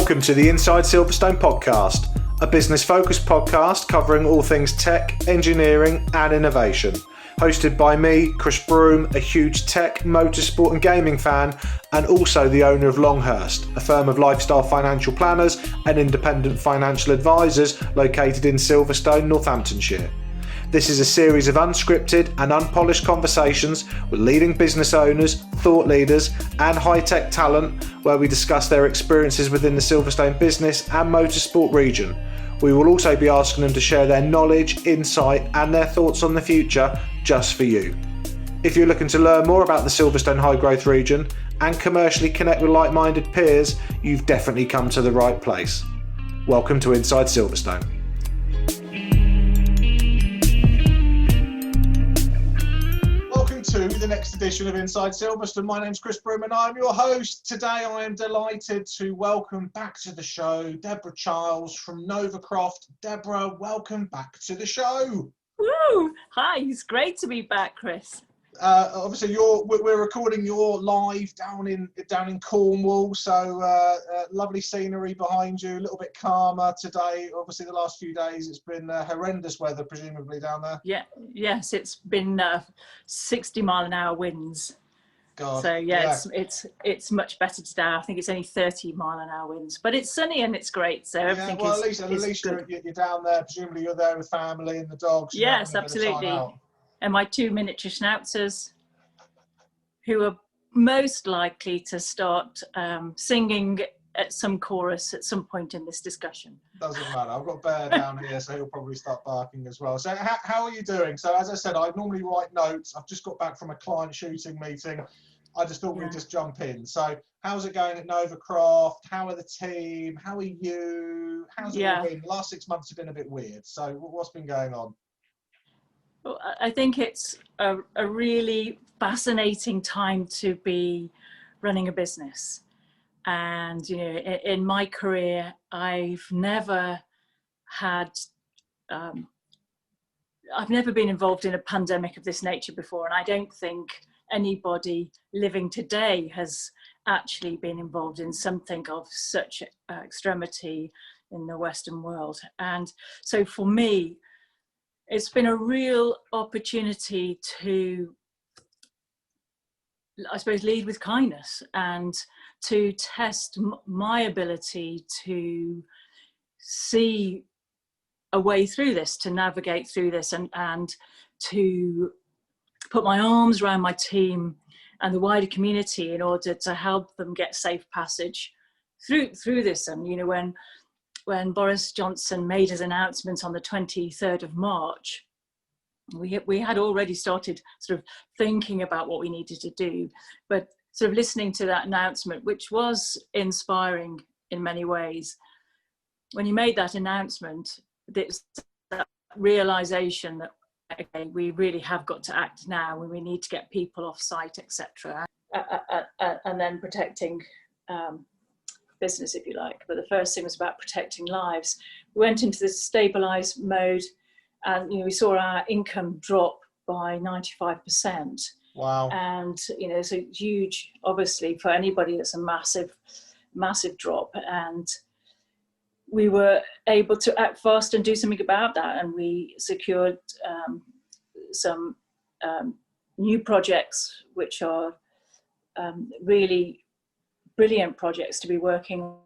Welcome to the Inside Silverstone podcast, a business-focused podcast covering all things tech, engineering and innovation. Hosted by me, Chris Broome, a huge tech, motorsport and gaming fan, and also the owner of Longhurst, a firm of lifestyle financial planners and independent financial advisors located in Silverstone, Northamptonshire. This is a series of unscripted and unpolished conversations with leading business owners, thought leaders and high-tech talent where we discuss their experiences within the Silverstone business and motorsport region. We will also be asking them to share their knowledge, insight and their thoughts on the future just for you. If you're looking to learn more about the Silverstone high growth region and commercially connect with like-minded peers, you've definitely come to the right place. Welcome to Inside Silverstone. To the next edition of Inside Silverstone. My name's Chris Broome and I'm your host. Today I am delighted to welcome back to the show Debra Charles from Novacroft. Debra, welcome back to the show. Woo! Hi, it's great to be back, Chris. Obviously, we're recording your live down in Cornwall, so lovely scenery behind you. A little bit calmer today. Obviously, the last few days it's been horrendous weather, presumably down there. Yes, it's been 60-mile-an-hour winds. God. So it's much better today. I think it's only 30-mile-an-hour winds, but it's sunny and it's great. So everything well, is at least you're down there. Presumably, you're there with family and the dogs. Yes, absolutely. And my two miniature schnauzers, who are most likely to start singing at some chorus at some point in this discussion. Doesn't matter. I've got Bear down here, so he'll probably start barking as well. So how are you doing? So as I said, I normally write notes. I've just got back from a client shooting meeting. I just thought we'd just jump in. So how's it going at Novacroft? How are the team? How are you? How's it all been? The last 6 months have been a bit weird. So what's been going on? Well, I think it's a really fascinating time to be running a business. And, you know, in my career, I've never been involved in a pandemic of this nature before. And I don't think anybody living today has actually been involved in something of such extremity in the Western world. And so for me, it's been a real opportunity to, I suppose, lead with kindness and to test my ability to see a way through this, to navigate through this and to put my arms around my team and the wider community in order to help them get safe passage through this. And, you know, when Boris Johnson made his announcement on the 23rd of March, we had already started sort of thinking about what we needed to do, but sort of listening to that announcement, which was inspiring in many ways. When he made that announcement, there's that realization that, okay, we really have got to act now and we need to get people off site, etc. And then protecting business, if you like. But the first thing was about protecting lives. We went into this stabilized mode and, you know, we saw our income drop by 95%. Wow. And, you know, it's a huge, obviously for anybody, it's a massive drop. And we were able to act fast and do something about that. And we secured some new projects, which are really brilliant projects to be working on,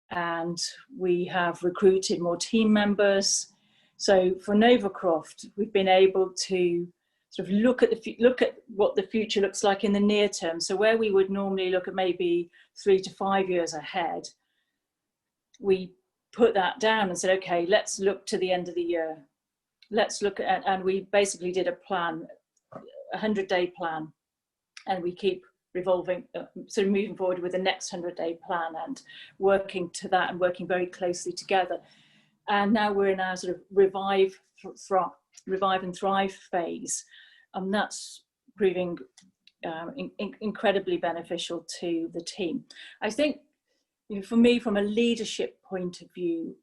and we have recruited more team members. So for Novacroft, we've been able to sort of look at what the future looks like in the near term. So where we would normally look at maybe 3 to 5 years ahead, we put that down and said, okay, let's look to the end of the year. Let's look at, and we basically did a plan, a 100-day plan, and we keep revolving, sort of moving forward with the next 100-day plan and working to that and working very closely together. And now we're in our sort of revive and thrive phase, and that's proving incredibly beneficial to the team. I think, you know, for me, from a leadership point of view,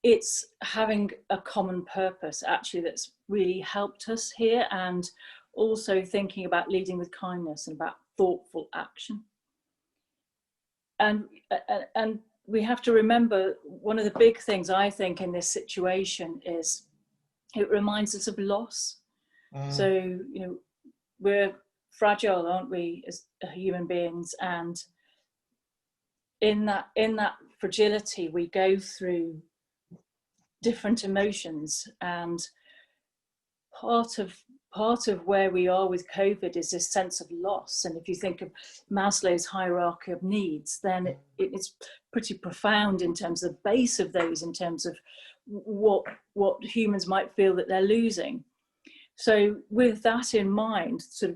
it's having a common purpose actually that's really helped us here, and also thinking about leading with kindness and about thoughtful action. and we have to remember, one of the big things I think in this situation is it reminds us of loss. So, you know, we're fragile, aren't we, as human beings? And in that fragility, we go through different emotions. And part of where we are with COVID is this sense of loss. And if you think of Maslow's hierarchy of needs, then it's pretty profound in terms of the base of those, in terms of what humans might feel that they're losing. So with that in mind, sort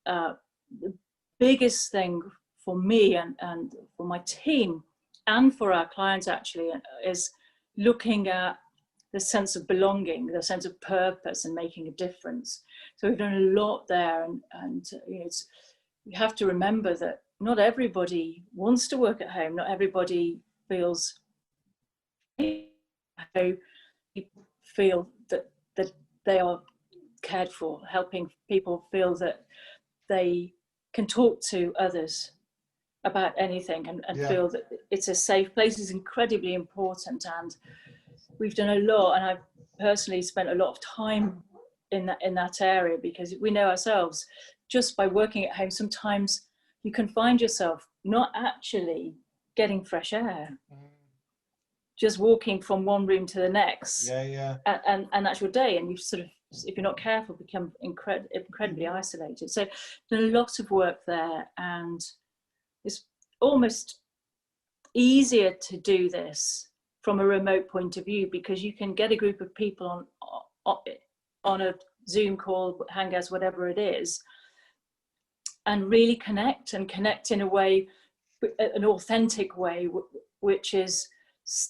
of the biggest thing for me and for my team and for our clients actually is looking at the sense of belonging, the sense of purpose and making a difference. So we've done a lot there, and you know, you have to remember that not everybody wants to work at home. Not everybody feels that they are cared for, helping people feel that they can talk to others about anything and feel that it's a safe place is incredibly important. And we've done a lot, and I've personally spent a lot of time in that area, because we know ourselves, just by working at home, sometimes you can find yourself not actually getting fresh air, just walking from one room to the next, and that's your day, and you sort of, if you're not careful, become incredibly isolated. So there's a lot of work there, and it's almost easier to do this from a remote point of view, because you can get a group of people on a Zoom call, Hangouts, whatever it is, and really connect in a way, an authentic way, which is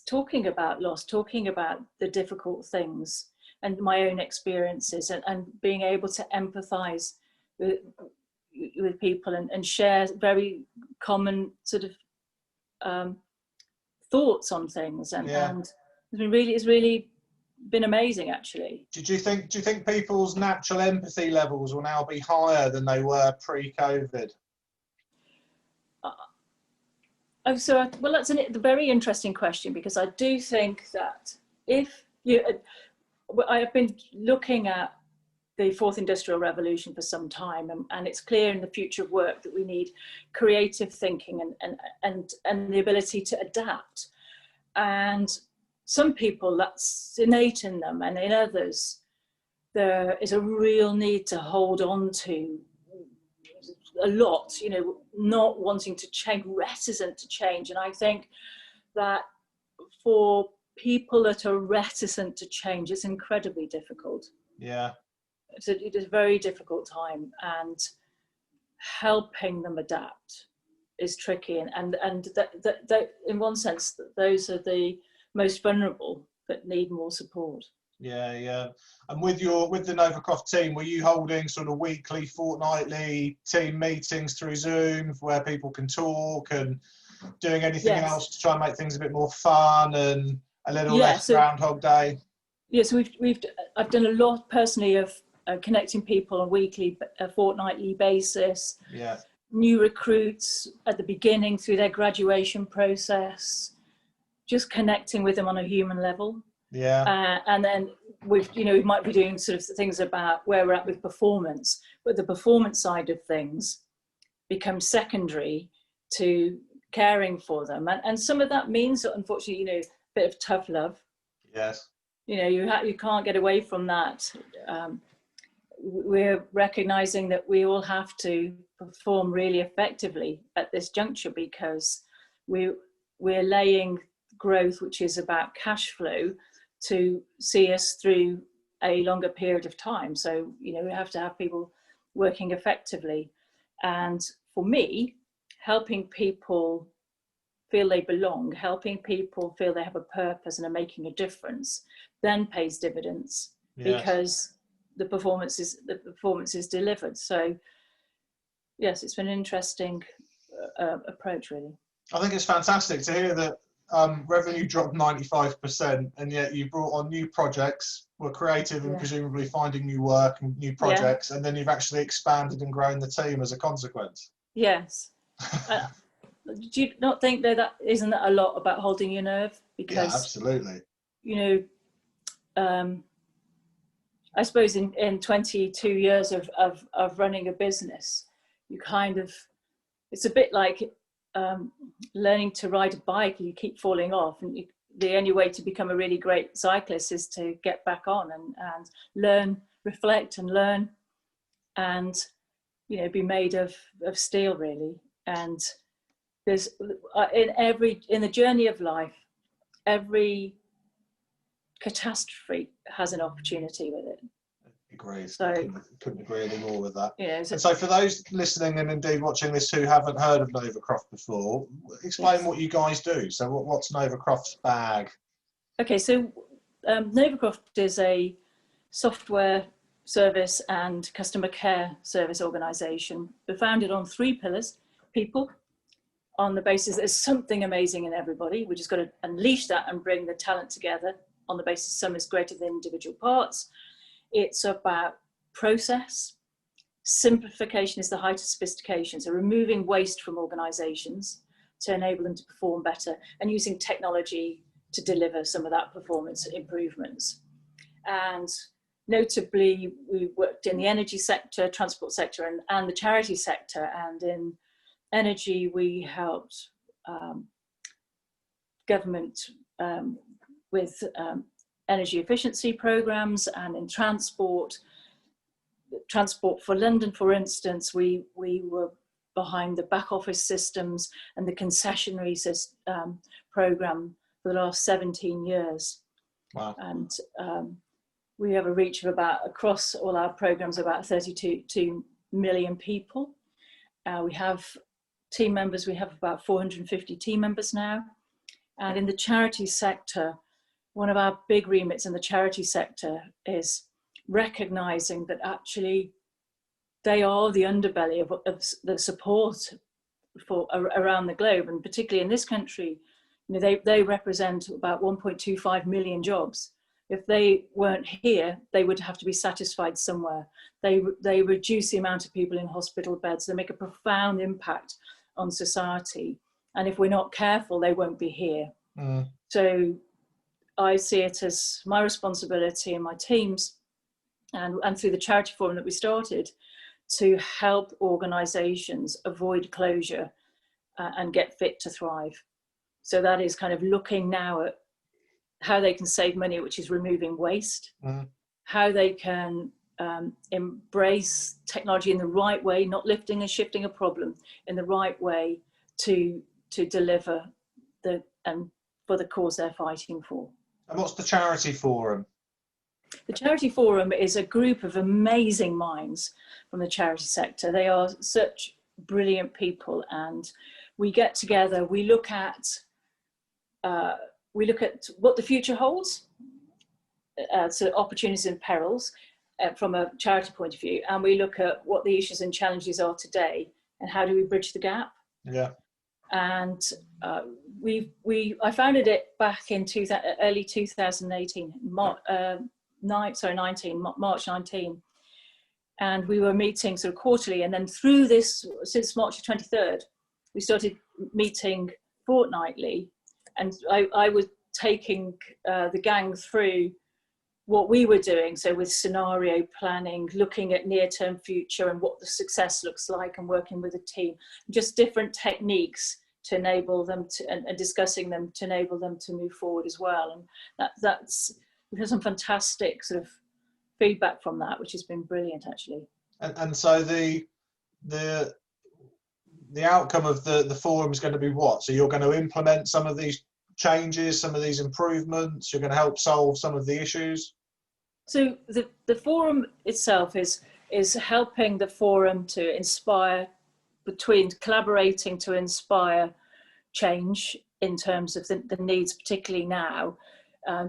talking about loss, talking about the difficult things and my own experiences, and being able to empathize with people and share very common sort of thoughts on things, and it's really been amazing, actually. Do you think people's natural empathy levels will now be higher than they were pre-COVID? Well, that's a very interesting question, because I do think that if you, I've been looking at the fourth industrial revolution for some time, and it's clear in the future of work that we need creative thinking and the ability to adapt. And some people, that's innate in them, and in others there is a real need to hold on to a lot, you know, not wanting to change, reticent to change. And I think that for people that are reticent to change, it's incredibly difficult. Yeah. It is a very difficult time, and helping them adapt is tricky. And that in one sense, those are the most vulnerable that need more support. Yeah. And with the Novacroft team, were you holding sort of weekly, fortnightly team meetings through Zoom where people can talk, and doing anything else to try and make things a bit more fun and a little less Groundhog Day? Yes, I've done a lot personally of connecting people on a weekly, fortnightly basis. Yeah. New recruits at the beginning through their graduation process, just connecting with them on a human level. Yeah. And then we might be doing sort of things about where we're at with performance, but the performance side of things becomes secondary to caring for them. And some of that means, unfortunately, a bit of tough love. Yes. You can't get away from that. We're recognizing that we all have to perform really effectively at this juncture, because we're laying growth, which is about cash flow, to see us through a longer period of time. So, we have to have people working effectively. And for me, helping people feel they belong, helping people feel they have a purpose and are making a difference, then pays dividends. Yes. Because the performance is delivered. So yes, it's been an interesting approach, really. I think it's fantastic to hear that revenue dropped 95%, and yet you brought on new projects, were creative and presumably finding new work and new projects, and then you've actually expanded and grown the team as a consequence. Yes. do you not think that isn't that a lot about holding your nerve? Because, yeah, absolutely. you know, I suppose in 22 years of running a business, you kind of, it's a bit like learning to ride a bike. You keep falling off, and the only way to become a really great cyclist is to get back on and learn, reflect and learn, and, you know, be made of steel, really. And there's in the journey of life, every catastrophe has an opportunity with it. Agreed. So couldn't agree any more with that. Yeah. And so for those listening and indeed watching this who haven't heard of Novacroft before, explain what you guys do. So what's Novacroft's bag? Okay, so Novacroft is a software service and customer care service organisation. We're founded on 3 pillars: people, on the basis there's something amazing in everybody. We just got to unleash that and bring the talent together on the basis some is greater than individual parts. It's about process. Simplification is the height of sophistication. So removing waste from organisations to enable them to perform better, and using technology to deliver some of that performance improvements. And notably, we worked in the energy sector, transport sector, and the charity sector. And in energy, we helped government with energy efficiency programs, and in transport for London, for instance, we were behind the back office systems and the concessionary program for the last 17 years. Wow. And we have a reach of across all our programs, about 32 million people. We have team members, we have about 450 team members now. And in the charity sector, one of our big remits in the charity sector is recognizing that actually they are the underbelly of the support for around the globe, and particularly in this country. You know, they represent about 1.25 million jobs. If they weren't here, they would have to be satisfied somewhere. They reduce the amount of people in hospital beds. They make a profound impact on society, and if we're not careful, they won't be here. So I see it as my responsibility and my team's, and through the charity forum that we started, to help organisations avoid closure and get fit to thrive. So that is kind of looking now at how they can save money, which is removing waste, how they can embrace technology in the right way, not lifting and shifting a problem, in the right way to deliver for the cause they're fighting for. And what's the charity forum? The charity forum is a group of amazing minds from the charity sector. They are such brilliant people, and we get together. We look at what the future holds, so opportunities and perils from a charity point of view, and we look at what the issues and challenges are today, and how do we bridge the gap. Yeah. And I founded it back in early 2018, March 19, and we were meeting sort of quarterly, and then through this, since March 23rd, we started meeting fortnightly, and I was taking the gang through what we were doing, so with scenario planning, looking at near-term future and what the success looks like, and working with a team, just different techniques to enable them to, and discussing them to enable them to move forward as well. And we've had some fantastic sort of feedback from that, which has been brilliant, actually. And so the outcome of the forum is going to be what? So you're going to implement some of these changes, some of these improvements, you're going to help solve some of the issues? So the forum itself is helping the forum to inspire, collaborating to inspire change in terms of the needs, particularly now,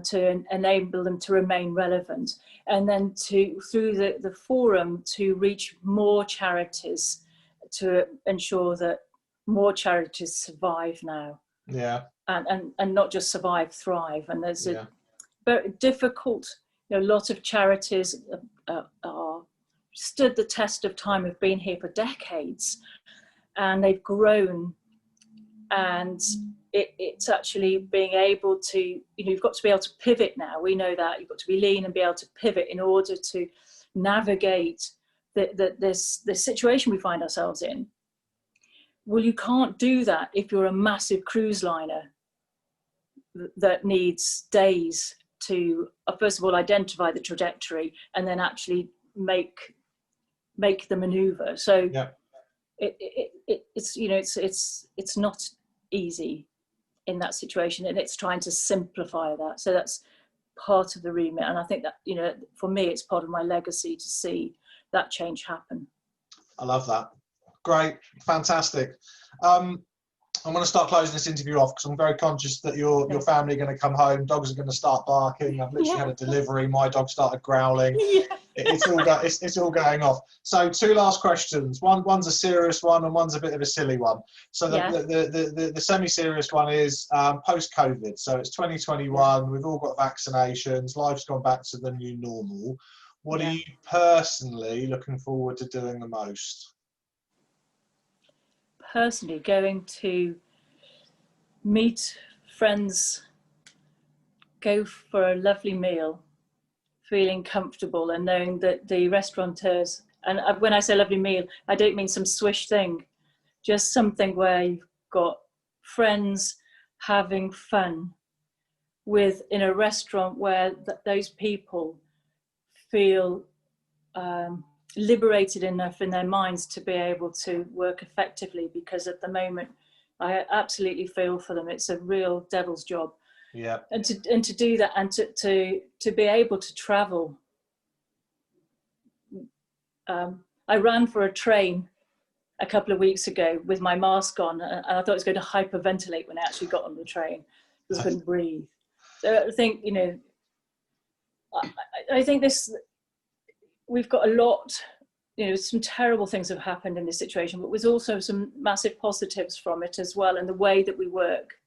to enable them to remain relevant, and then through the forum to reach more charities, to ensure that more charities survive now. Yeah. And not just survive, thrive. And there's a very difficult, a lot of charities are stood the test of time, have been here for decades, and they've grown and it's actually being able to, you've got to be able to pivot now. We know that you've got to be lean and be able to pivot in order to navigate this situation we find ourselves in. Well, you can't do that if you're a massive cruise liner that needs days to first of all identify the trajectory and then actually make the maneuver. So yeah. It's not easy in that situation, and it's trying to simplify that. So that's part of the remit, and I think that for me it's part of my legacy to see that change happen. I love that. Great, fantastic. I'm going to start closing this interview off because I'm very conscious that your family are going to come home. Dogs are going to start barking. I've literally had a delivery. My dog started growling. It's all going off. So 2 last questions. One's a serious one and one's a bit of a silly one. So the semi-serious one is post-COVID. So it's 2021. We've all got vaccinations. Life's gone back to the new normal. What are you personally looking forward to doing the most? Personally, going to meet friends, go for a lovely meal, feeling comfortable and knowing that the restaurateurs, and when I say lovely meal, I don't mean some swish thing, just something where you've got friends having fun in a restaurant where those people feel liberated enough in their minds to be able to work effectively, because at the moment I absolutely feel for them. It's a real devil's job. Yeah. And to do that, and to be able to travel. I ran for a train a couple of weeks ago with my mask on, and I thought I was going to hyperventilate when I actually got on the train because I couldn't breathe. So I think, I think we've got a lot, some terrible things have happened in this situation, but there's also some massive positives from it as well. And the way that we work,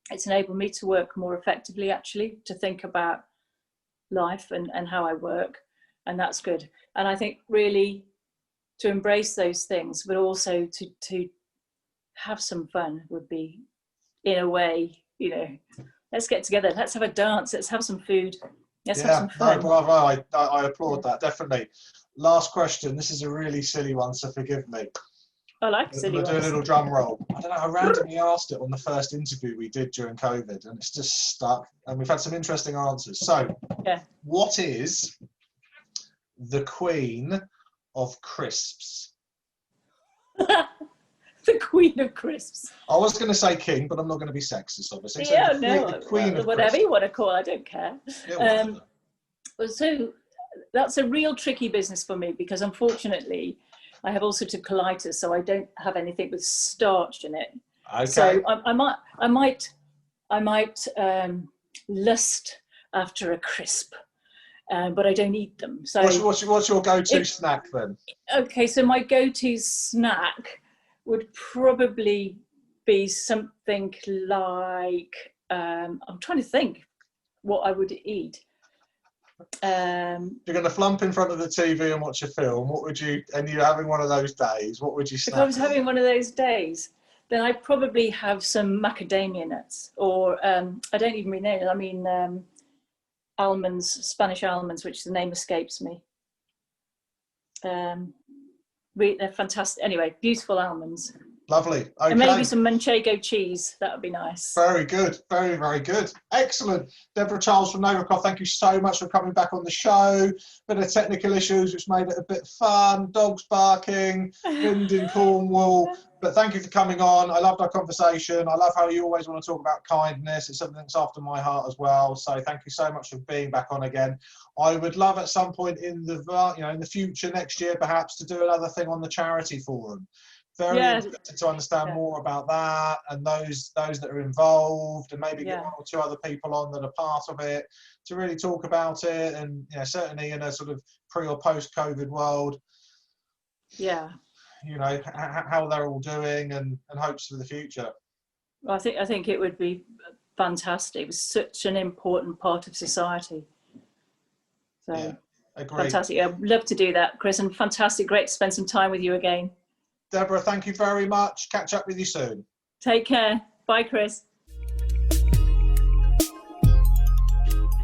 it's enabled me to work more effectively, actually, to think about life and how I work. And that's good. And I think really to embrace those things, but also to have some fun would be, in a way, let's get together, let's have a dance, let's have some food. Let's have some fun. No, bravo. I applaud that, definitely. Last question. This is a really silly one, so forgive me. I like silly ones. We'll do a little drum roll. I don't know, I randomly asked it on the first interview we did during COVID, and it's just stuck. And we've had some interesting answers. So, what is the queen of crisps? The queen of crisps. I was going to say king, but I'm not going to be sexist, obviously. Yeah, so the queen of whatever crisps. you want to call it, I don't care. Yeah, so that's a real tricky business for me, because unfortunately I have ulcerative colitis, so I don't have anything with starch in it. Okay. So I might lust after a crisp, but I don't eat them. So what's your go-to snack then? Okay, so my go-to snack would probably be something like, I'm trying to think what I would eat. You're going to flump in front of the TV and watch a film. And you're having one of those days, what would you snack? If I was having one of those days, then I'd probably have some macadamia nuts, or I don't even know, I mean almonds, Spanish almonds, which the name escapes me. They're fantastic. Anyway, beautiful almonds. Lovely. Okay. And maybe some Manchego cheese. That would be nice. Very good. Very, very good. Excellent. Debra Charles from Novacroft, thank you so much for coming back on the show. Bit of technical issues, which made it a bit fun. Dogs barking, wind in Cornwall. But thank you for coming on. I loved our conversation. I love how you always want to talk about kindness. It's something that's after my heart as well. So thank you so much for being back on again. I would love at some point in the future, next year perhaps, to do another thing on the charity forum. Very interested to understand more about that, and those that are involved, and maybe get 1 or 2 other people on that are part of it to really talk about it. And certainly in a sort of pre or post COVID world, how they're all doing, and hopes for the future. Well, I think it would be fantastic. It was such an important part of society. So agreed. Fantastic. I'd love to do that, Chris, and fantastic. Great to spend some time with you again. Debra, thank you very much. Catch up with you soon. Take care. Bye, Chris.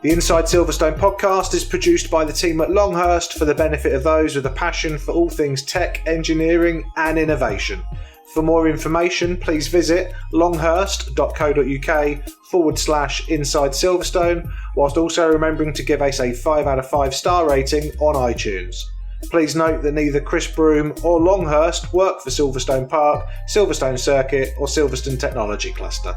The Inside Silverstone podcast is produced by the team at Longhurst for the benefit of those with a passion for all things tech, engineering and innovation. For more information, please visit longhurst.co.uk/Inside Silverstone, whilst also remembering to give us a 5 out of 5 star rating on iTunes. Please note that neither Chris Broome or Longhurst work for Silverstone Park, Silverstone Circuit or Silverstone Technology Cluster.